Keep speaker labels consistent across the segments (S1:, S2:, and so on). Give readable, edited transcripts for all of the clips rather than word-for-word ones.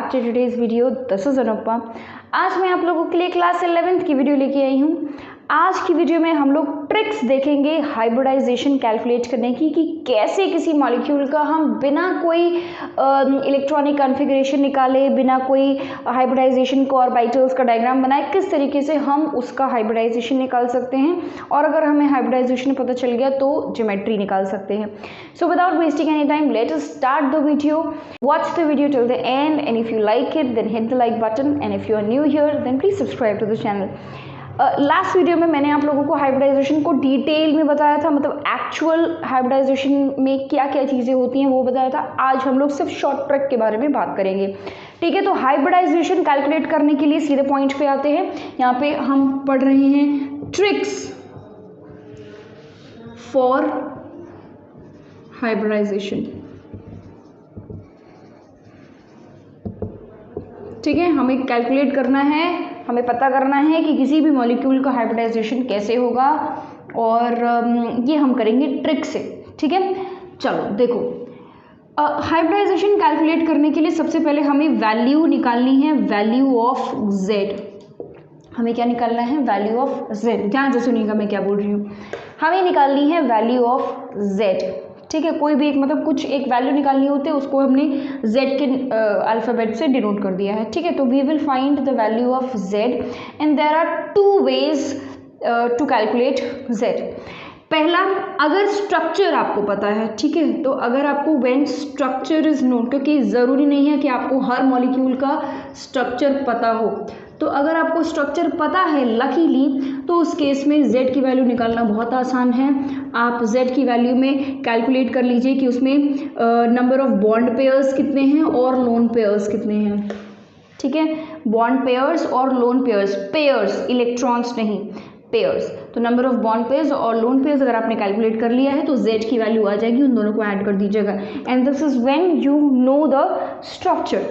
S1: Back to today's video. This is Anupama. आज मैं आप लोगों के लिए क्लास 11th की वीडियो लेके आई हूँ। आज की वीडियो में हम लोग ट्रिक्स देखेंगे हाइब्रिडाइजेशन कैलकुलेट करने की, कि कैसे किसी मॉलिक्यूल का हम बिना कोई इलेक्ट्रॉनिक कॉन्फ़िगरेशन निकाले, बिना कोई हाइब्रिडाइजेशन को ऑर्बिटल्स का डायग्राम बनाए, किस तरीके से हम उसका हाइब्रिडाइजेशन निकाल सकते हैं, और अगर हमें हाइब्रिडाइजेशन पता चल गया तो ज्योमेट्री निकाल सकते हैं। So without wasting any time, let us start the video. Watch the video till the end, and if you like it then hit the like button, and if you are new here then please subscribe to the channel. Last video में मैंने आप लोगों को hybridisation को detail में बताया था, मतलब एक्चुअल हाइब्रिडाइजेशन में क्या क्या चीज़ें होती हैं वो बताया था। आज हम लोग सिर्फ शॉर्ट ट्रिक के बारे में बात करेंगे, ठीक है। तो हाइब्रिडाइजेशन कैलकुलेट करने के लिए सीधे पॉइंट पे आते हैं। यहाँ पे हम पढ़ रहे हैं ट्रिक्स फॉर हाइब्रिडाइजेशन, ठीक है। हमें कैलकुलेट करना है, हमें पता करना है कि किसी भी मॉलिक्यूल का हाइब्रिडाइजेशन कैसे होगा, और ये हम करेंगे ट्रिक से, ठीक है। चलो देखो, हाइब्रिडाइजेशन कैलकुलेट करने के लिए सबसे पहले हमें वैल्यू निकालनी है, वैल्यू ऑफ जेड। हमें क्या निकालना है? Value of Z. ध्यान से सुनिएगा मैं क्या बोल रही हूँ। हमें निकालनी है वैल्यू ऑफ जेड, ठीक है। कोई भी एक, मतलब कुछ एक वैल्यू निकालनी होती है, उसको हमने z के अल्फ़ाबेट से डिनोट कर दिया है, ठीक है। तो we will find the value of z and there are two ways to calculate z। पहला, अगर स्ट्रक्चर आपको पता है, ठीक है, तो अगर आपको व्हेन स्ट्रक्चर इज नोन, क्योंकि ज़रूरी नहीं है कि आपको हर मॉलिक्यूल का स्ट्रक्चर पता हो, तो अगर आपको स्ट्रक्चर पता है लकीली, तो उस केस में z की वैल्यू निकालना बहुत आसान है। आप z की वैल्यू में कैलकुलेट कर लीजिए कि उसमें नंबर ऑफ बॉन्ड पेयर्स कितने हैं और लोन पेयर्स कितने हैं, ठीक है। बॉन्ड पेयर्स और लोन पेयर्स, पेयर्स इलेक्ट्रॉन्स नहीं, पेयर्स। तो नंबर ऑफ बॉन्ड पेयर्स और लोन पेयर्स अगर आपने कैलकुलेट कर लिया है तो z की वैल्यू आ जाएगी, उन दोनों को ऐड कर दीजिएगा। And this is when you know the structure,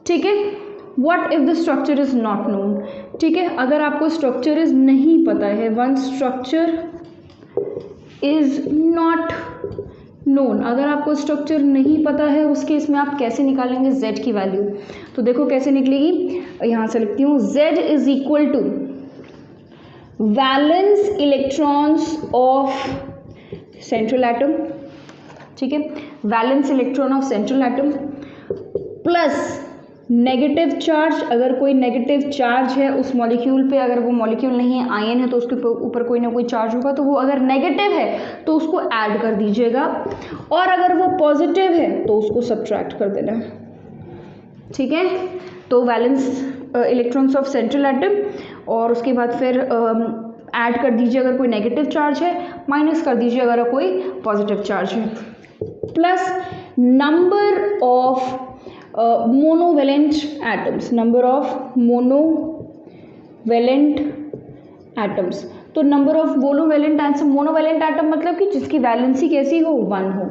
S1: ठीक है। What if the structure is not known, ठीक है। अगर आपको स्ट्रक्चर इज नहीं पता है, one structure is not known, अगर आपको स्ट्रक्चर नहीं पता है, उस केस में आप कैसे निकालेंगे z की वैल्यू? तो देखो कैसे निकलेगी, यहाँ से लिखती हूँ, z is equal to valence electrons of central atom, ठीक है, valence electron of central atom plus negative charge. अगर कोई नेगेटिव चार्ज है उस मॉलिक्यूल पे, अगर वो मॉलिक्यूल नहीं है, आयन है, तो उसके ऊपर कोई ना कोई चार्ज होगा, तो वो अगर नेगेटिव है तो उसको ऐड कर दीजिएगा, और अगर वो पॉजिटिव है तो उसको सब्ट्रैक्ट कर देना है, ठीक है। तो valence electrons of central atom, और उसके बाद फिर ऐड कर दीजिए अगर कोई नेगेटिव चार्ज है, माइनस कर दीजिए अगर कोई पॉजिटिव चार्ज है, plus number of monovalent atoms, number of monovalent atoms. तो नंबर ऑफ मोनोवेलेंट एटम मतलब कि जिसकी वैलेंसी कैसी हो, 1 हो,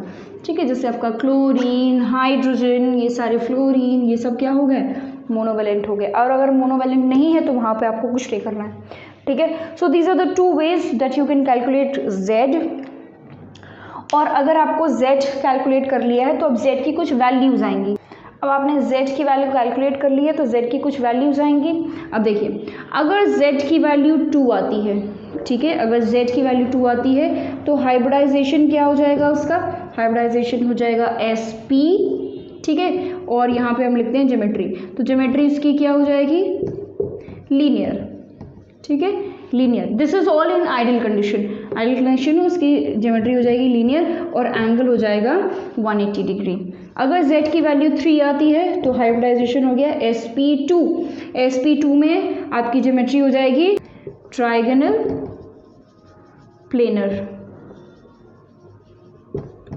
S1: ठीक है। जैसे आपका क्लोरीन, हाइड्रोजन, ये सारे फ्लोरीन, ये सब क्या हो गए? मोनोवेलेंट हो गए। और अगर मोनोवेलेंट नहीं है तो वहाँ पे आपको कुछ नहीं करना है, ठीक है। So these are the two ways that you can calculate z। और अगर आपको z कैलकुलेट कर लिया है तो अब z की कुछ वैल्यूज आएंगी। अब आपने z की वैल्यू कैलकुलेट कर ली है तो z की कुछ वैल्यूज आएंगी। अब देखिए, अगर z की वैल्यू 2 आती है, ठीक है, अगर z की वैल्यू 2 आती है तो हाइब्रिडाइजेशन क्या हो जाएगा उसका? हाइब्रिडाइजेशन हो जाएगा sp, ठीक है। और यहाँ पे हम लिखते हैं ज्योमेट्री, तो ज्योमेट्री इसकी क्या हो जाएगी? लीनियर, ठीक है, linear. This is all in ideal condition. Ideal condition में उसकी ज्योमेट्री हो जाएगी लीनियर, और एंगल हो जाएगा 180 डिग्री। अगर z की वैल्यू 3 आती है तो हाइब्रिडाइजेशन हो गया sp2। sp2 में आपकी ज्योमेट्री हो जाएगी ट्राइगोनल प्लेनर,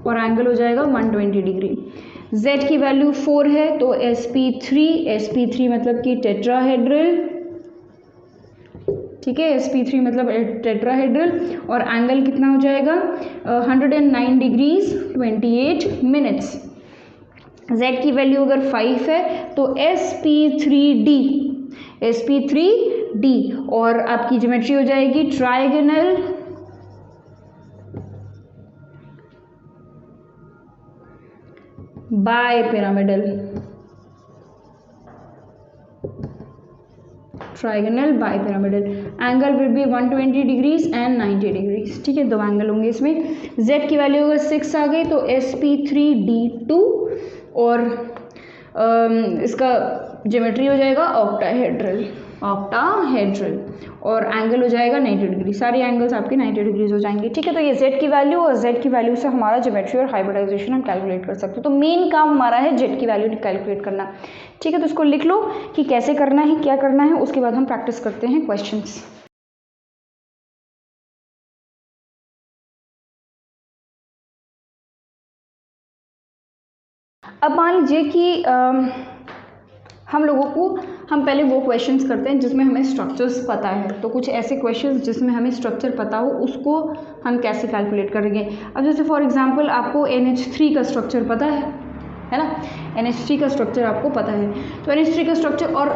S1: और एंगल हो जाएगा 120 डिग्री। z की वैल्यू 4 है तो sp3 मतलब कि टेट्राहेड्रल, ठीक है, sp3 मतलब टेट्राहेड्रल, और एंगल कितना हो जाएगा? 109 डिग्रीज 28 मिनट्स। z की वैल्यू अगर 5 है तो sp3d, और आपकी ज्योमेट्री हो जाएगी trigonal bipyramidal, trigonal bipyramidal, angle will be 120 degrees and 90 degrees, ठीक है, दो एंगल होंगे इसमें। z की वैल्यू अगर 6 आ गई तो sp3d2 और इसका ज्योमेट्री हो जाएगा ऑक्टाहेड्रल, ऑक्टाहेड्रल, और एंगल हो जाएगा 90 डिग्री, सारे एंगल्स आपके 90 डिग्रीज हो जाएंगे, ठीक है। तो ये z की वैल्यू और z की वैल्यू से हमारा ज्योमेट्री और हाइब्रिडाइजेशन हम कैलकुलेट कर सकते हैं। तो मेन काम हमारा है z की वैल्यू कैलकुलेट करना, ठीक है। तो इसको लिख लो कि कैसे करना है, क्या करना है, उसके बाद हम प्रैक्टिस करते हैं क्वेश्चंस। अब मान लीजिए कि हम पहले वो क्वेश्चंस करते हैं जिसमें हमें स्ट्रक्चर्स पता है। तो कुछ ऐसे क्वेश्चंस जिसमें हमें स्ट्रक्चर पता हो उसको हम कैसे कैलकुलेट करेंगे। अब जैसे फॉर एग्जांपल आपको NH3 का स्ट्रक्चर पता है ना, NH3 का स्ट्रक्चर आपको पता है। तो NH3 का स्ट्रक्चर, और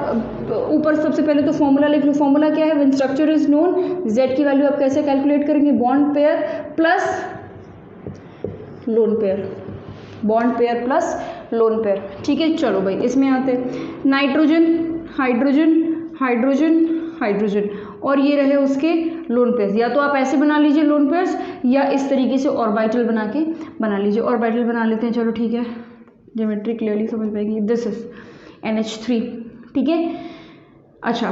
S1: ऊपर सबसे पहले तो फॉर्मूला लिख लो। फॉर्मूला क्या है, when structure is known, z की वैल्यू आप कैसे कैलकुलेट करेंगे, bond pair plus lone pair, bond pair plus lone pair, ठीक है। चलो भाई इसमें आते हैं, नाइट्रोजन हाइड्रोजन हाइड्रोजन हाइड्रोजन, और ये रहे उसके लोन पेयर्स। या तो आप ऐसे बना लीजिए लोन पेयर्स, या इस तरीके से ऑर्बिटल बना लीजिए। ऑर्बिटल बना लेते हैं, चलो ठीक है, ज्योमेट्री क्लियरली समझ पाएगी। दिस इज NH3, ठीक है। अच्छा,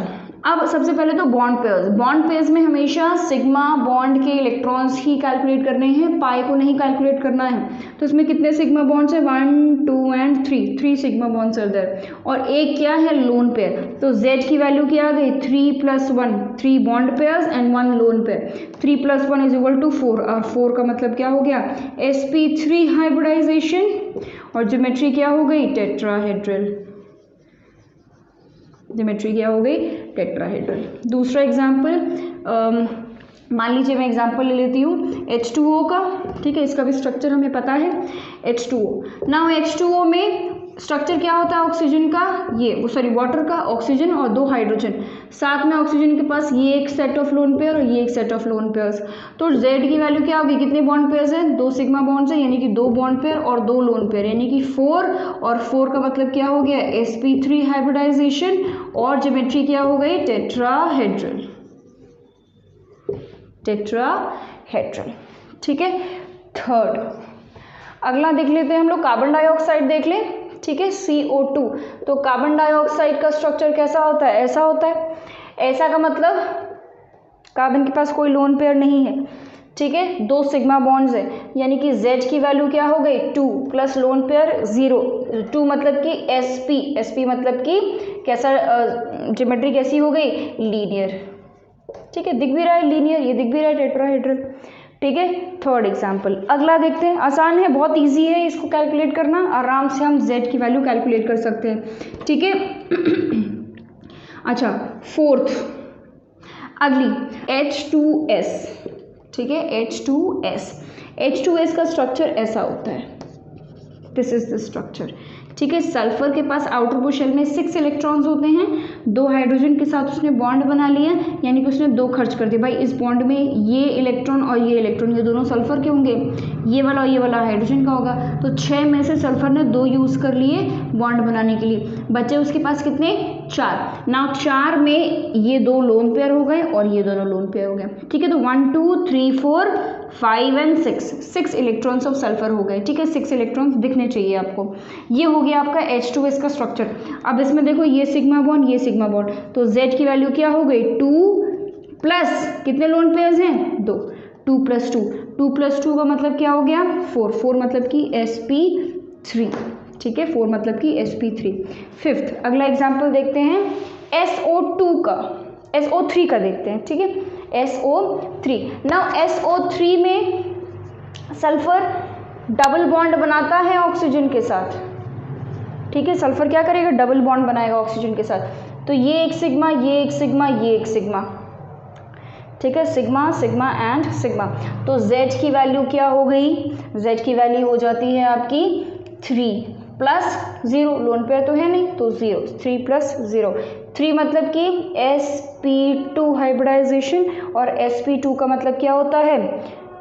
S1: अब सबसे पहले तो बॉन्ड पेयर्स में हमेशा सिग्मा बॉन्ड के इलेक्ट्रॉन्स ही कैलकुलेट करने हैं, पाई को नहीं कैलकुलेट करना है। तो इसमें कितने सिग्मा बॉन्ड्स है, 1 2 एंड 3 सिग्मा बॉन्ड्स आर देयर, और एक क्या है, लोन पेयर। तो z की वैल्यू क्या आ गई, 3 + 1, 3 bond pairs and 1 lone pair. 3 + 1 = 4, और 4 का मतलब क्या हो गया, sp3 हाइब्रिडाइजेशन, और ज्योमेट्री क्या हो गई, टेट्राहेड्रल, ज्योमेट्री क्या हो गई, टेट्राहेड्रल। दूसरा एग्जाम्पल, मान लीजिए मैं एग्जाम्पल ले लेती हूँ H2O का, ठीक है, इसका भी स्ट्रक्चर हमें पता है, H2O। नाउ H2O में स्ट्रक्चर क्या होता है ऑक्सीजन का, वाटर का, ऑक्सीजन और 2 हाइड्रोजन, साथ में ऑक्सीजन के पास ये एक सेट ऑफ लोन पेयर और ये एक सेट ऑफ लोन पेयर्स। तो z की वैल्यू क्या होगी, कितने बॉन्ड पेयर्स हैं, 2 सिग्मा बॉन्ड्स हैं, यानी कि 2 बॉन्ड पेयर और 2 लोन पेयर, यानी कि 4, और 4 का मतलब क्या हो गया, sp3 हाइब्रिडाइजेशन, और ज्योमेट्री क्या हो गई, टेट्राहेड्रल, ठीक है। थर्ड, अगला देख लेते हैं हम लोग, कार्बन डाइऑक्साइड देख लें, ठीक है, CO2। तो कार्बन डाइऑक्साइड का स्ट्रक्चर कैसा होता है, ऐसा होता है। ऐसा का मतलब कार्बन के पास कोई लोन पेयर नहीं है, ठीक है, 2 सिग्मा बॉन्ड्स है, यानी कि z की वैल्यू क्या हो गई, 2 प्लस लोन पेयर 0, 2 मतलब कि sp मतलब कि कैसा, ज्योमेट्री कैसी हो गई, लीनियर, ठीक है, दिख भी रहा है लीनियर, ये दिख भी रहा है टेट्राहेड्रल, ठीक है। थर्ड एग्जाम्पल, अगला देखते हैं, आसान है, बहुत इजी है इसको कैलकुलेट करना, आराम से हम z की वैल्यू कैलकुलेट कर सकते हैं, ठीक है। अच्छा, फोर्थ, अगली H2S, ठीक है, H2S का स्ट्रक्चर ऐसा होता है, दिस इज द स्ट्रक्चर, ठीक है। सल्फर के पास आउटर मोस्ट शेल में 6 इलेक्ट्रॉन्स होते हैं, 2 हाइड्रोजन के साथ उसने बॉन्ड बना लिया, यानी कि उसने 2 खर्च कर दिए। भाई इस बॉन्ड में ये इलेक्ट्रॉन और ये इलेक्ट्रॉन, ये दोनों सल्फर के होंगे, ये वाला और ये वाला हाइड्रोजन का होगा। तो 6 में से सल्फर ने 2 यूज़ कर लिए बॉन्ड बनाने के लिए, बचे उसके पास कितने, 4। नाउ 4 में ये 2 लोन पेयर हो गए और ये दोनों लोन पेयर हो गए, ठीक है। तो 1 2 3 4 5 एंड 6 इलेक्ट्रॉन्स ऑफ सल्फर हो गए, ठीक है, 6 इलेक्ट्रॉन्स दिखने चाहिए आपको। ये हो गया आपका H2S का स्ट्रक्चर। अब इसमें देखो, ये सिग्मा बॉन्ड, ये सिग्मा बॉन्ड, तो Z की वैल्यू क्या हो गई, 2 प्लस कितने लोन पेयर्स हैं, 2, 2 + 2, 2 + 2 का मतलब क्या हो गया, 4 मतलब कि sp3, ठीक है, 4 मतलब कि sp3। फिफ्थ, अगला एग्जाम्पल देखते हैं SO3 का देखते हैं, ठीक है, SO3। नाउ SO3 में सल्फर डबल बॉन्ड बनाता है ऑक्सीजन के साथ, ठीक है, सल्फर क्या करेगा, डबल बॉन्ड बनाएगा ऑक्सीजन के साथ। तो ये एक सिग्मा, ये एक सिग्मा, ये एक सिग्मा, ठीक है, सिग्मा सिग्मा एंड सिग्मा। तो Z की वैल्यू क्या हो गई, Z की वैल्यू हो जाती है आपकी 3 + 0, लोन पेयर तो है नहीं, तो 0, 3 + 0, 3 मतलब कि sp2 हाइब्रिडाइजेशन, और sp2 का मतलब क्या होता है,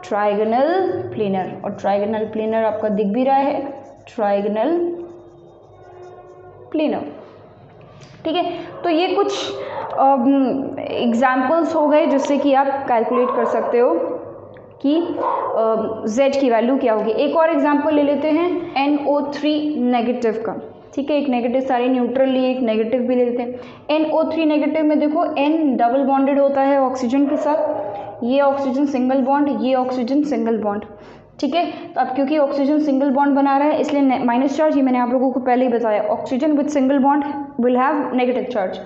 S1: ट्राइगोनल प्लेनर, और ट्राइगोनल प्लेनर आपका दिख भी रहा है, ट्राइगोनल प्लेनर, ठीक है, तो ये कुछ एग्जाम्पल्स हो गए जिससे कि आप कैलकुलेट कर सकते हो कि Z की वैल्यू क्या होगी। एक और एग्जाम्पल ले लेते हैं NO3 नेगेटिव का, ठीक है, एक नेगेटिव, सारे न्यूट्रल लिए, एक नेगेटिव भी ले लेते हैं। NO3 नेगेटिव में देखो N डबल बॉन्डेड होता है ऑक्सीजन के साथ, ये ऑक्सीजन सिंगल बॉन्ड, ये ऑक्सीजन सिंगल बॉन्ड, ठीक है। तो अब क्योंकि ऑक्सीजन सिंगल बॉन्ड बना रहा है इसलिए माइनस चार्ज, ये मैंने आप लोगों को पहले ही बताया, oxygen with single bond will have negative charge,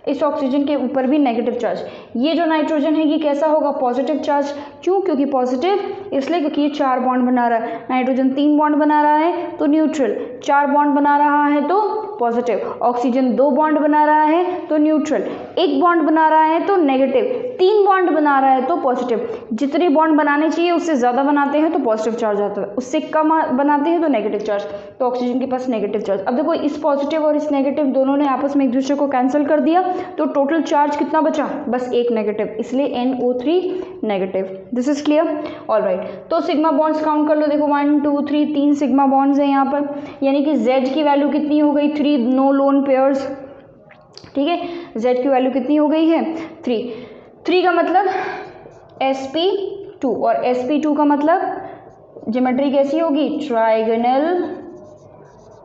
S1: इस ऑक्सीजन के ऊपर भी नेगेटिव चार्ज। ये जो नाइट्रोजन है ये कैसा होगा, पॉजिटिव चार्ज, क्यों, क्योंकि पॉजिटिव इसलिए क्योंकि ये 4 बॉन्ड बना रहा है, नाइट्रोजन 3 बॉन्ड बना रहा है तो न्यूट्रल, 4 बॉन्ड बना रहा है तो पॉजिटिव, ऑक्सीजन 2 बॉन्ड बना रहा है तो न्यूट्रल, 1 बॉन्ड बना रहा है तो नेगेटिव, 3 बॉन्ड बना रहा है तो पॉजिटिव। जितने बॉन्ड बनाने चाहिए उससे ज़्यादा बनाते हैं तो पॉजिटिव चार्ज आता है, उससे कम बनाते हैं तो नेगेटिव चार्ज, तो ऑक्सीजन के पास नेगेटिव चार्ज। अब देखो इस पॉजिटिव और इस नेगेटिव दोनों ने आपस में एक दूसरे को कैंसिल कर दिया तो टोटल चार्ज कितना बचा, बस 1 नेगेटिव, इसलिए NO3 negative. This is clear, all right. तो सिग्मा बॉन्ड्स काउंट कर लो, देखो 1 2 3 3 सिग्मा बॉन्ड्स हैं यहाँ पर, यानी कि Z की वैल्यू कितनी हो गई, 3, नो लोन पेयर्स, ठीक है, Z की वैल्यू कितनी हो गई है 3 का मतलब sp2, और sp2 का मतलब ज्योमेट्री कैसी होगी, ट्राइगोनल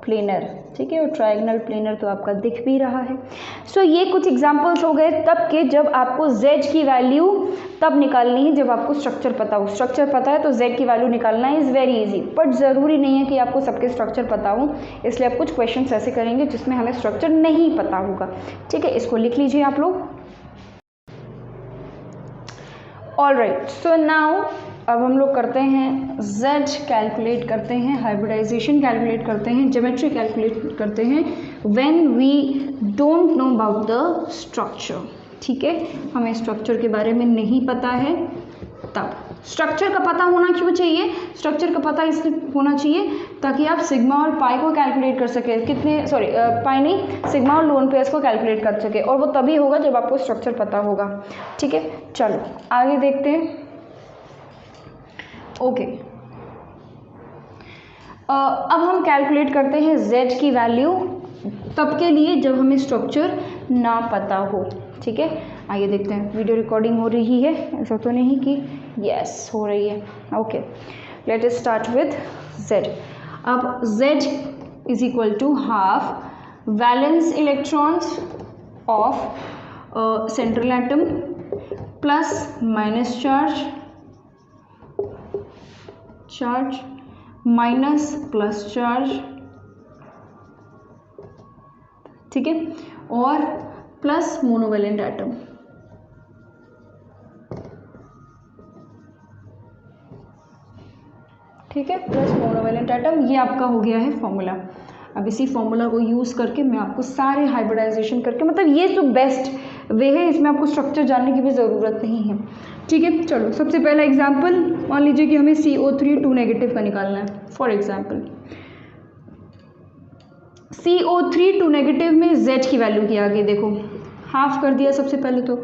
S1: प्लेनर, ठीक है, और ट्राइगोनल प्लेनर तो आपका दिख भी रहा है। सो ये कुछ एग्जांपल्स हो गए तब के जब आपको Z की वैल्यू तब निकालनी है जब आपको स्ट्रक्चर पता हो। स्ट्रक्चर पता है तो Z की वैल्यू निकालना इज़ वेरी इजी, बट ज़रूरी नहीं है कि आपको सबके स्ट्रक्चर पता हो, इसलिए आप कुछ क्वेश्चंस ऐसे करेंगे जिसमें हमें स्ट्रक्चर नहीं पता होगा, ठीक है, इसको लिख लीजिए आप लोग। ऑल राइट, सो नाउ अब हम लोग करते हैं Z कैलकुलेट करते हैं, हाइब्रिडाइजेशन कैलकुलेट करते हैं, ज्योमेट्री कैलकुलेट करते हैं when we don't know about the structure, ठीक है, हमें स्ट्रक्चर के बारे में नहीं पता है। तब स्ट्रक्चर का पता होना क्यों चाहिए, स्ट्रक्चर का पता इसलिए होना चाहिए ताकि आप सिग्मा और पाई को कैलकुलेट कर सके, कितने, सॉरी पाई नहीं, सिग्मा और लोन पेयर्स को कैलकुलेट कर सके, और वो तभी होगा जब आपको स्ट्रक्चर पता होगा, ठीक है। चलो आगे देखते हैं। ओके, अब हम कैलकुलेट करते हैं Z की वैल्यू तब के लिए जब हमें स्ट्रक्चर ना पता हो, ठीक है। आइए देखते हैं, वीडियो रिकॉर्डिंग हो रही है, ऐसा तो नहीं कि यस हो रही है। Okay, let us start with Z। अब Z is equal to half valence electrons of central atom plus minus charge minus plus charge, ठीक है, और प्लस मोनोवेलेंट एटम, ठीक है, प्लस मोनोवेलेंट एटम। ये आपका हो गया है फॉर्मूला। अब इसी फॉर्मूला को यूज़ करके मैं आपको सारे हाइब्रिडाइजेशन करके, मतलब ये जो बेस्ट वे है, इसमें आपको स्ट्रक्चर जानने की भी ज़रूरत नहीं है, ठीक है। चलो सबसे पहला एग्जांपल मान लीजिए कि हमें CO3 2 नेगेटिव का निकालना है। फॉर एग्जांपल CO3 2 नेगेटिव में Z की वैल्यू की आगे देखो, हाफ कर दिया सबसे पहले। तो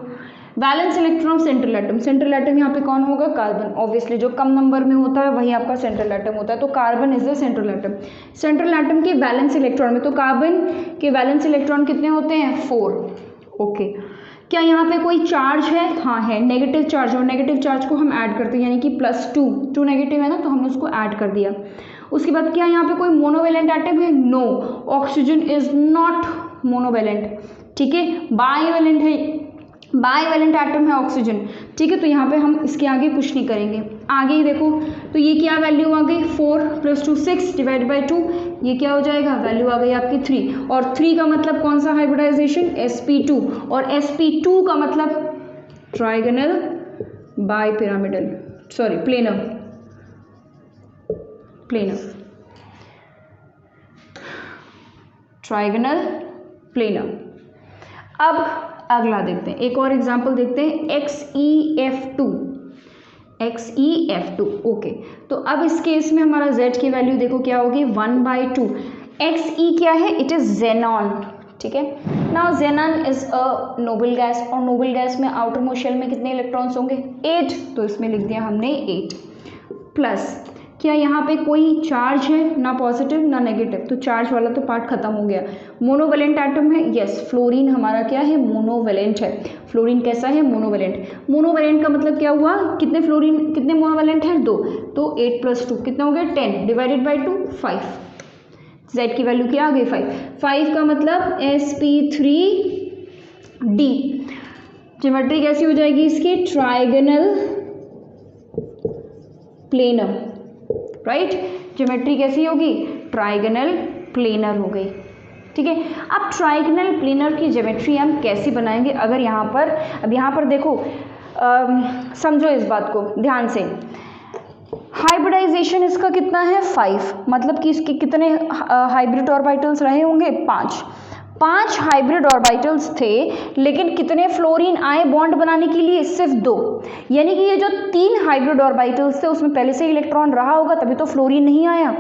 S1: valence electron central atom, central atom यहाँ पे कौन होगा, कार्बन, ऑब्वियसली जो कम नंबर में होता है वही आपका सेंट्रल एटम होता है, तो carbon is the central atom. Central atom के वैलेंस इलेक्ट्रॉन में, तो कार्बन के वैलेंस इलेक्ट्रॉन कितने होते हैं 4। ओके, क्या यहाँ पे कोई चार्ज है, हाँ है, नेगेटिव चार्ज, और नेगेटिव चार्ज को हम ऐड करते हैं, यानी कि +2 नेगेटिव है ना, तो हमने उसको ऐड कर दिया। उसके बाद क्या यहाँ पे कोई मोनोवेलेंट एटम है, no, oxygen is not monovalent, ठीक है, बाईवेलेंट है, बाईवेलेंट एटम है ऑक्सीजन, ठीक है। तो यहाँ पे हम इसके आगे कुछ नहीं करेंगे। आगे ही देखो, तो ये क्या वैल्यू आ गई, 4 + 2 6 डिवाइड बाई 2, ये क्या हो जाएगा, वैल्यू आ गई आपकी 3, और 3 का मतलब कौन सा हाइब्रिडाइजेशन, sp2, और sp2 का मतलब trigonal bi pyramidal, sorry planar, trigonal planar. अब अगला देखते हैं, एक और एग्जांपल देखते हैं, XeF2। ओके, तो अब इस केस में हमारा Z की वैल्यू देखो क्या होगी, 1/2। Xe क्या है, इट इज जेनॉन, ठीक है। Now xenon is a noble gas, और नोबल गैस में आउटर मोस्ट शेल में कितने इलेक्ट्रॉन्स होंगे, 8, तो इसमें लिख दिया हमने 8, प्लस क्या यहाँ पे कोई चार्ज है? ना पॉजिटिव ना नेगेटिव, तो चार्ज वाला तो पार्ट खत्म हो गया। मोनोवेलेंट एटम है, यस फ्लोरीन हमारा क्या है? मोनोवेलेंट है। फ्लोरीन कैसा है? मोनोवेलेंट। मोनोवेलेंट का मतलब क्या हुआ? कितने फ्लोरीन, कितने मोनोवेलेंट है? 2, तो 8 + 2 कितना हो गया? 10 डिवाइडेड बाई 2 5। Z की वैल्यू क्या आ गई? 5। 5 का मतलब sp3d। ज्योमेट्री कैसी हो जाएगी इसकी? Trigonal planar, right. ज्योमेट्री कैसी होगी? ट्राइगोनल प्लेनर हो गई, ठीक है। अब ट्राइगोनल प्लेनर की ज्योमेट्री हम कैसे बनाएंगे? अगर यहाँ पर, अब यहाँ पर देखो, समझो इस बात को ध्यान से। हाइब्रिडाइजेशन इसका कितना है? 5, मतलब कि इसके कितने हाइब्रिड ऑर्बिटल्स रहे होंगे? 5 हाइब्रिड ऑर्बिटल्स थे, लेकिन कितने फ्लोरीन आए बॉन्ड बनाने के लिए? सिर्फ 2। यानी कि ये जो 3 हाइब्रिड ऑर्बिटल्स थे उसमें पहले से इलेक्ट्रॉन रहा होगा, तभी तो फ्लोरीन नहीं आया।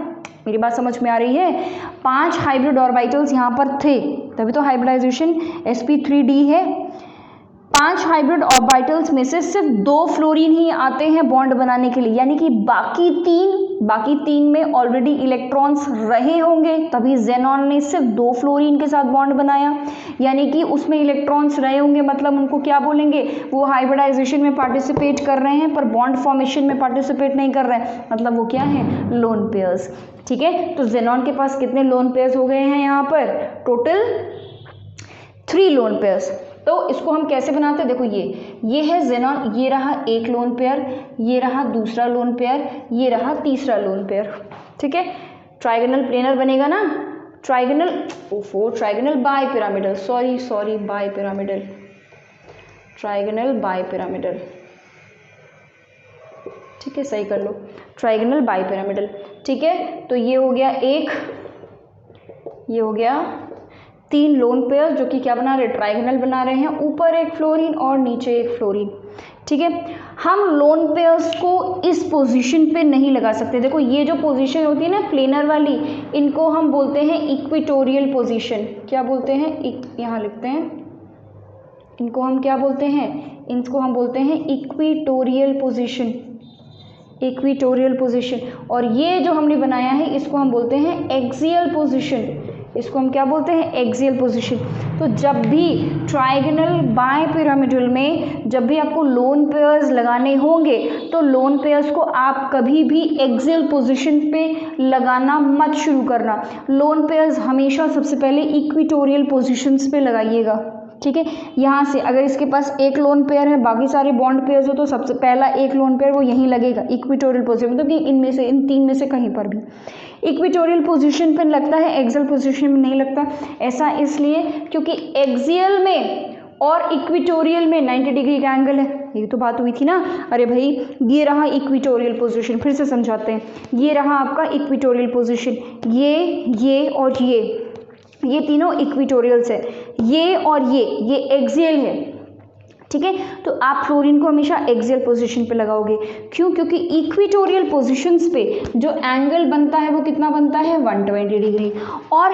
S1: मेरी बात समझ में आ रही है? 5 हाइब्रिड ऑर्बिटल्स यहाँ पर थे, तभी तो हाइब्रिडाइजेशन sp3d है। 5 हाइब्रिड ऑर्बिटल्स में से सिर्फ 2 फ्लोरीन ही आते हैं बॉन्ड बनाने के लिए, यानी कि बाकी तीन में ऑलरेडी इलेक्ट्रॉन्स रहे होंगे, तभी ज़ेनॉन ने सिर्फ 2 फ्लोरीन के साथ बॉन्ड बनाया। यानी कि उसमें इलेक्ट्रॉन्स रहे होंगे, मतलब उनको क्या बोलेंगे? वो हाइब्रिडाइजेशन में पार्टिसिपेट कर रहे हैं पर बॉन्ड फॉर्मेशन में पार्टिसिपेट नहीं कर रहे हैं, मतलब वो क्या है? लोन पेयर्स, ठीक है। तो ज़ेनॉन के पास कितने लोन पेयर्स हो गए हैं? यहाँ पर टोटल 3 लोन पेयर्स। तो इसको हम कैसे बनाते हैं? देखो ये है ज़ेनॉन, ये रहा एक लोन पेयर, ये रहा दूसरा लोन पेयर, ये रहा तीसरा लोन पेयर, ठीक है। ट्राइगोनल प्लेनर बनेगा ना, trigonal bi pyramidal, sorry bi pyramidal, trigonal bi pyramidal, ठीक है, सही कर लो, ट्राइगोनल बाई पिरामिडल, ठीक है। तो ये हो गया एक, ये हो गया 3 लोन पेयर जो कि क्या बना रहे? ट्राइगोनल बना रहे हैं, ऊपर एक फ्लोरीन और नीचे एक फ्लोरीन, ठीक है। हम लोन पेयर्स को इस पोजीशन पे नहीं लगा सकते। देखो ये जो पोजीशन होती है ना प्लेनर वाली, इनको हम बोलते हैं इक्वेटोरियल पोजीशन। क्या बोलते हैं? यहाँ लिखते हैं, इनको हम क्या बोलते हैं? इनको हम बोलते हैं इक्वेटोरियल पोजीशन, इक्वेटोरियल पोजीशन। और ये जो हमने बनाया है इसको हम बोलते हैं एक्सियल पोजीशन, इसको हम क्या बोलते हैं? Axial position. तो जब भी ट्राइगोनल बाय पिरामिडल में जब भी आपको लोन पेयर्स लगाने होंगे तो लोन पेयर्स को आप कभी भी एक्सियल पोजीशन पे लगाना मत शुरू करना। लोन पेयर्स हमेशा सबसे पहले इक्वेटोरियल पोजीशंस पे लगाइएगा, ठीक है। यहाँ से अगर इसके पास एक लोन पेयर है, बाकी सारे बॉन्ड पेयर्स हो, तो सबसे पहला एक लोन पेयर वो यहीं लगेगा इक्वेटोरियल पोजीशन, मतलब कि इनमें से, इन 3 में से कहीं पर भी इक्वेटोरियल पोजीशन पर लगता है, एक्सियल पोजीशन में नहीं लगता। ऐसा इसलिए क्योंकि एक्सियल में और इक्वेटोरियल में 90 डिग्री का एंगल है। ये तो बात हुई थी ना। अरे भाई ये रहा इक्वेटोरियल पोजीशन, फिर से समझाते हैं। ये रहा आपका इक्वेटोरियल पोजीशन, ये और ये तीनों इक्वेटोरियल्स है, ये और ये एक्सियल है, ठीक है। तो आप फ्लोरीन को हमेशा एक्सियल पोजीशन पे लगाओगे। क्यों? क्योंकि इक्वेटोरियल पोजीशंस पे जो एंगल बनता है वो कितना बनता है? 120 डिग्री। और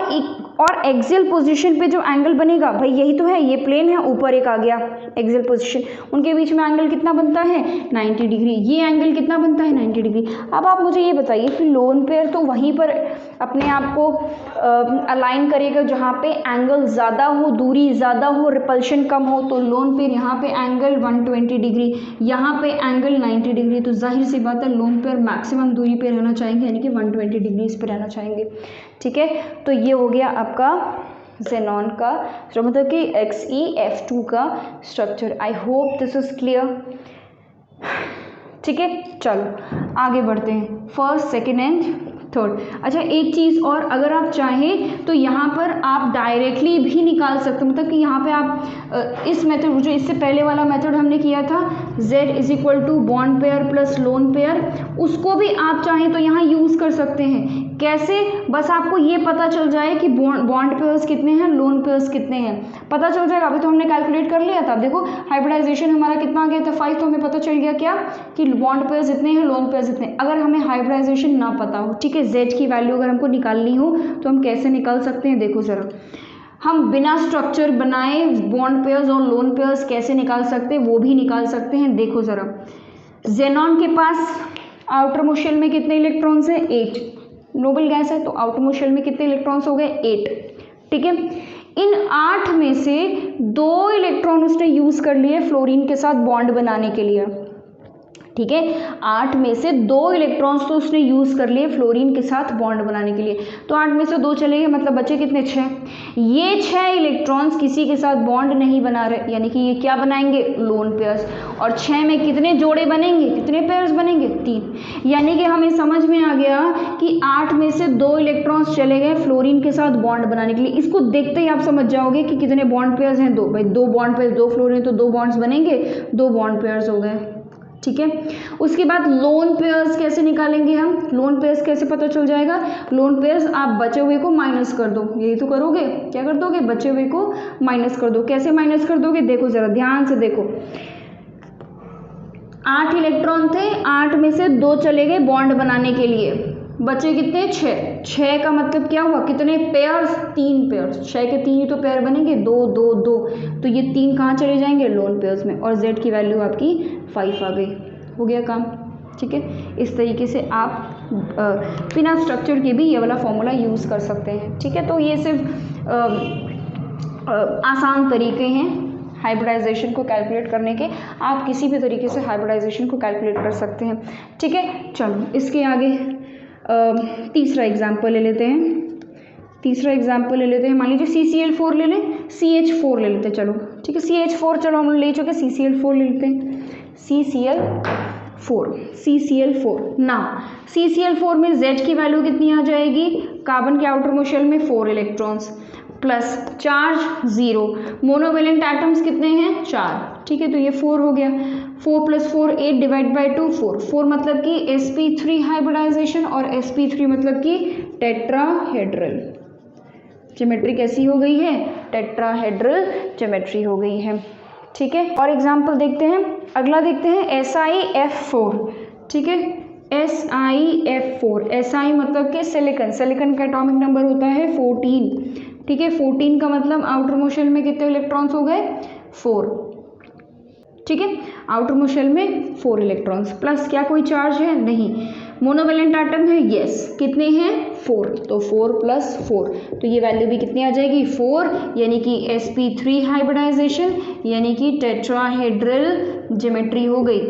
S1: एक्सियल पोजीशन पे जो एंगल बनेगा, भाई यही तो है, ये प्लेन है, ऊपर एक आ गया एक्सियल पोजीशन, उनके बीच में एंगल कितना बनता है? 90 डिग्री। ये एंगल कितना बनता है? 90 डिग्री। अब आप मुझे ये बताइए कि लोन पेयर तो वहीं पर अपने आप को अलाइन करेगा जहाँ पे एंगल ज़्यादा हो, दूरी ज़्यादा हो, रिपल्शन कम हो। तो लोन पेयर यहाँ पे एंगल 120 डिग्री, यहाँ पे एंगल 90 डिग्री, तो जाहिर सी बात है लोन पेयर मैक्सिमम दूरी पे रहना चाहेंगे, यानी कि 120 डिग्री पे रहना चाहेंगे, ठीक है। तो ये हो गया आपका ज़ेनॉन का, जो मतलब कि XeF2 का structure. I hope this is clear, ठीक है। चलो आगे बढ़ते हैं, फर्स्ट, सेकेंड एंड थर्ड। अच्छा एक चीज़ और, अगर आप चाहें तो यहाँ पर आप डायरेक्टली भी निकाल सकते हो, मतलब कि यहाँ पे आप इस मेथड, जो इससे पहले वाला मेथड हमने किया था Z = bond pair plus lone pair, उसको भी आप चाहें तो यहाँ यूज़ कर सकते हैं। कैसे? बस आपको ये पता चल जाए कि बॉन्ड पेयर्स कितने हैं, लोन पेयर्स कितने हैं, पता चल जाएगा। अभी तो हमने कैलकुलेट कर लिया था, देखो हाइब्रिडाइजेशन हमारा कितना आ गया था? 5, तो हमें पता चल गया क्या कि बॉन्ड पेयर्स इतने हैं, लोन पेयर्स इतने। अगर हमें हाइब्रिडाइजेशन ना पता हो, ठीक है, Z की वैल्यू अगर हमको निकालनी हो तो हम कैसे निकाल सकते हैं? देखो ज़रा, हम बिना स्ट्रक्चर बनाए बॉन्ड पेयर्स और लोन पेयर्स कैसे निकाल सकते हैं, वो भी निकाल सकते हैं। देखो ज़रा, ज़ेनॉन के पास आउटर मोस्ट शेल में कितने इलेक्ट्रॉन्स हैं 8, नोबल गैस है तो आउटर मोस्ट शेल में कितने इलेक्ट्रॉन्स हो गए 8, ठीक है। इन 8 में से 2 इलेक्ट्रॉन उसने यूज कर लिए फ्लोरीन के साथ बॉन्ड बनाने के लिए, ठीक है। 8 में से 2 इलेक्ट्रॉन्स तो उसने यूज़ कर लिए फ्लोरीन के साथ बॉन्ड बनाने के लिए, तो 8 में से 2 चले गए, मतलब बचे कितने 6। ये 6 इलेक्ट्रॉन्स किसी के साथ बॉन्ड नहीं बना रहे, यानी कि ये क्या बनाएंगे लोन पेयर्स। और 6 में कितने जोड़े बनेंगे, कितने पेयर्स बनेंगे 3। यानी कि हमें समझ में आ गया कि 8 में से 2 इलेक्ट्रॉन्स चले गए फ्लोरीन के साथ बॉन्ड बनाने के लिए। इसको देखते ही आप समझ जाओगे कि कितने बॉन्ड पेयर्स हैं 2। भाई 2 बॉन्ड पेयर्स, 2 फ्लोरीन तो 2 बॉन्ड्स बनेंगे, 2 बॉन्ड पेयर्स हो गए, ठीक है। उसके बाद लोन पेयर्स कैसे निकालेंगे हम, लोन पेयर्स कैसे पता चल जाएगा। लोन पेयर्स आप बचे हुए को माइनस कर दो, यही तो करोगे, क्या कर दोगे बचे हुए को माइनस कर दो। कैसे माइनस कर दोगे, देखो जरा ध्यान से देखो, 8 इलेक्ट्रॉन थे, 8 में से 2 चले गए बॉन्ड बनाने के लिए, बचे कितने 6। 6 का मतलब क्या हुआ, कितने पेयर्स 3 पेयर्स, 6 के 3 ही तो पेयर बनेंगे, 2 2 2, तो ये 3 कहाँ चले जाएंगे लोन पेयर्स में, और Z की वैल्यू आपकी 5 आ गई, हो गया काम, ठीक है। इस तरीके से आप बिना स्ट्रक्चर के भी ये वाला फॉर्मूला यूज़ कर सकते हैं, ठीक है। तो ये सिर्फ आसान तरीके हैं हाइब्रिडाइजेशन को कैलकुलेट करने के, आप किसी भी तरीके से हाइब्रिडाइजेशन को कैलकुलेट कर सकते हैं, ठीक है। चलो इसके आगे तीसरा एग्जाम्पल ले लेते हैं। तीसरा एग्जाम्पल ले लेते हैं, मान लीजिए CCl4 ले लें, CH4 ले लेते हैं, चलो ठीक है। CH4 चलो हम ले चुके, CCl4 ले लेते हैं, CCl4 ना, CCl4 में Z की वैल्यू कितनी आ जाएगी, कार्बन के आउटर मोस्ट शेल में 4 electrons plus charge 0, monovalent atoms कितने हैं 4, ठीक है। तो ये 4 हो गया, 4 + 4 8 डिवाइड बाई 2 4, 4 मतलब कि sp3 हाइब्रिडाइजेशन, और sp3 मतलब कि टेट्राहेड्रल ज्योमेट्री कैसी हो गई है, टेट्राहेड्रल ज्योमेट्री हो गई है, ठीक है। और एग्जाम्पल देखते हैं, अगला देखते हैं SiF4, ठीक है। SiF4, Si मतलब कि सिलिकन, सिलिकन का एटॉमिक नंबर होता है 14, ठीक है। 14 का मतलब आउटर मोस्ट शेल में कितने इलेक्ट्रॉन्स हो गए 4, ठीक है। आउटर मोस्ट शेल में 4 इलेक्ट्रॉन्स प्लस क्या कोई चार्ज है नहीं, मोनोवेलेंट एटम है यस, कितने हैं 4, तो 4 + 4, तो ये वैल्यू भी कितनी आ जाएगी 4, यानी कि sp3 हाइब्रिडाइजेशन, यानी कि टेट्राहेड्रल ज्योमेट्री हो गई,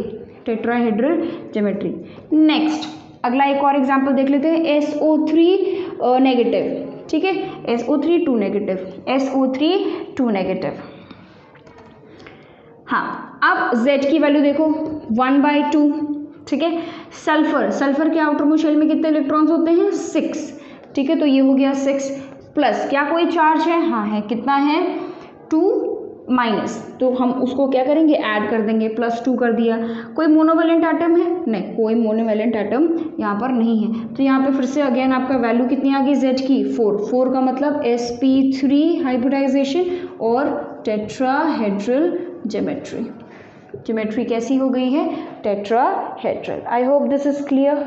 S1: टेट्राहेड्रल ज्योमेट्री। नेक्स्ट अगला एक और एग्जांपल देख लेते हैं, SO3 नेगेटिव, ठीक है, SO3 2 नेगेटिव, SO3 2 नेगेटिव। हाँ, अब Z की वैल्यू देखो 1/2, ठीक है। सल्फर, सल्फर के आउटर मोस्ट शेल में कितने इलेक्ट्रॉन्स होते हैं 6, ठीक है। तो ये हो गया 6 प्लस क्या कोई चार्ज है, हाँ है, कितना है 2 माइनस, तो हम उसको क्या करेंगे ऐड कर देंगे, +2 कर दिया। कोई मोनोवेलेंट एटम है नहीं, कोई मोनोवेलेंट एटम यहाँ पर नहीं है, तो यहाँ पे फिर से अगेन आपका वैल्यू कितनी आ गई Z की 4, 4 का मतलब sp3 हाइब्रिडाइजेशन और टेट्राहेड्रल ज्योमेट्री, ज्योमेट्री कैसी हो गई है tetrahedral. I hope this is clear,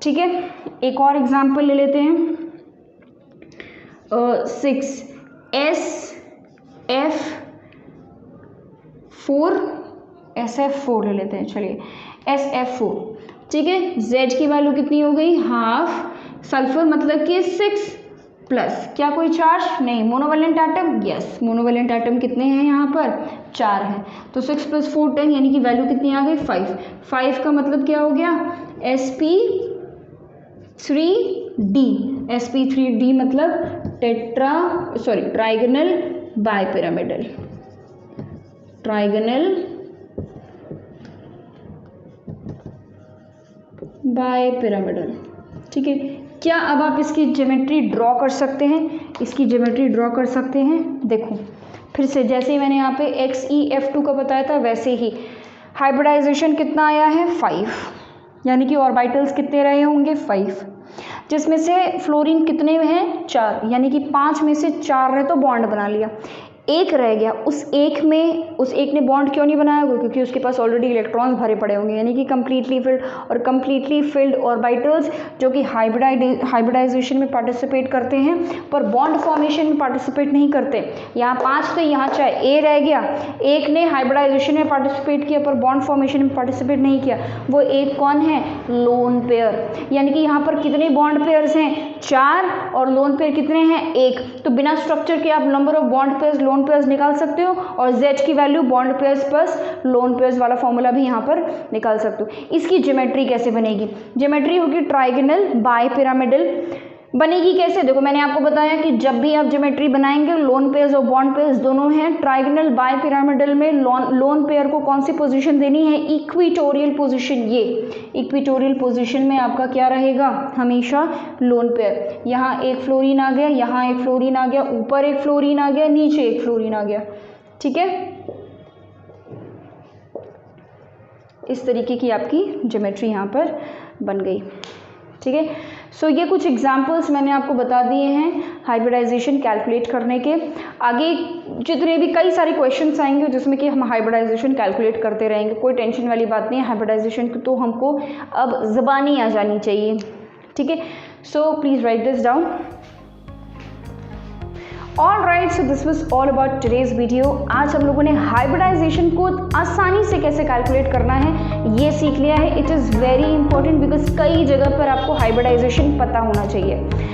S1: ठीक है। एक और एग्जांपल ले लेते हैं, SF4 ले लेते हैं, चलिए SF4, ठीक है। Z की वैल्यू कितनी हो गई हाफ, सल्फर मतलब कि 6 प्लस क्या कोई चार्ज नहीं, monovalent atom yes, monovalent atom कितने हैं यहाँ पर 4 हैं, तो 6 + 4 10, यानी कि वैल्यू कितनी आ गई 5, 5 का मतलब क्या हो गया sp3d, sp3d मतलब ट्राइगोनल बाइपिरामिडल, ट्राइगोनल बाइपिरामिडल, ठीक है। क्या अब आप इसकी ज्योमेट्री ड्रॉ कर सकते हैं, इसकी ज्योमेट्री ड्रॉ कर सकते हैं, देखो फिर से जैसे ही मैंने यहाँ पे XeF2 का बताया था वैसे ही हाइब्रिडाइजेशन कितना आया है 5, यानी कि ऑर्बिटल्स कितने रहे होंगे 5, जिसमें से फ्लोरीन कितने हैं 4, यानी कि 5 में से 4 रहे तो बॉन्ड बना लिया, एक रह गया, उस एक ने बॉन्ड क्यों नहीं बनाया होगा? क्योंकि उसके पास ऑलरेडी इलेक्ट्रॉन्स भरे पड़े होंगे, यानी कि कंप्लीटली फिल्ड ऑर्बिटल्स जो कि हाइब्रिडाइजेशन में पार्टिसिपेट करते हैं पर बॉन्ड फॉर्मेशन में पार्टिसिपेट नहीं करते। यहाँ 5 थे, यहाँ चाहे ए रह गया, एक ने हाइब्रिडाइजेशन में पार्टिसिपेट किया पर बॉन्ड फॉर्मेशन में पार्टिसिपेट नहीं किया, वो एक कौन है? Lone pair. यानी कि यहाँ पर कितने बॉन्ड पेयर्स हैं? 4, और लोन पेयर कितने हैं? 1। तो बिना स्ट्रक्चर के आप number of bond pairs lone pairs निकाल सकते हो, और Z की value bond pairs plus lone pairs वाला फॉर्मूला भी यहाँ पर निकाल सकते हो। इसकी ज्योमेट्री कैसे बनेगी? ज्योमेट्री होगी ट्राइगोनल बाय पिरामिडल। बनेगी कैसे? देखो मैंने आपको बताया कि जब भी आप ज्योमेट्री बनाएंगे लोन पेयर्स और बॉन्ड पेयर्स दोनों हैं। ट्राइगोनल बाय पिरामिडल में लोन पेयर को कौन सी पोजीशन देनी है? Equatorial position. ये इक्विटोरियल पोजीशन में आपका क्या रहेगा? हमेशा लोन पेयर। यहाँ एक फ्लोरीन आ गया, यहाँ एक फ्लोरीन आ गया, ऊपर एक फ्लोरीन आ गया, नीचे एक फ्लोरीन आ गया। ठीक है, इस तरीके की आपकी ज्योमेट्री यहाँ पर बन गई। ठीक है, सो ये कुछ एग्जाम्पल्स मैंने आपको बता दिए हैं हाइब्रिडाइजेशन कैलकुलेट करने के। आगे जितने भी कई सारे क्वेश्चंस आएंगे जिसमें कि हम हाइब्रिडाइजेशन कैलकुलेट करते रहेंगे, कोई टेंशन वाली बात नहीं है। हाइब्रिडाइजेशन तो हमको अब ज़बानी आ जानी चाहिए। ठीक है, so please write this down. All right, so this was all about today's video. आज हम लोगों ने हाइब्रिडाइजेशन को आसानी से कैसे कैलकुलेट करना है ये सीख लिया है। It is very important because कई जगह पर आपको हाइब्रिडाइजेशन पता होना चाहिए।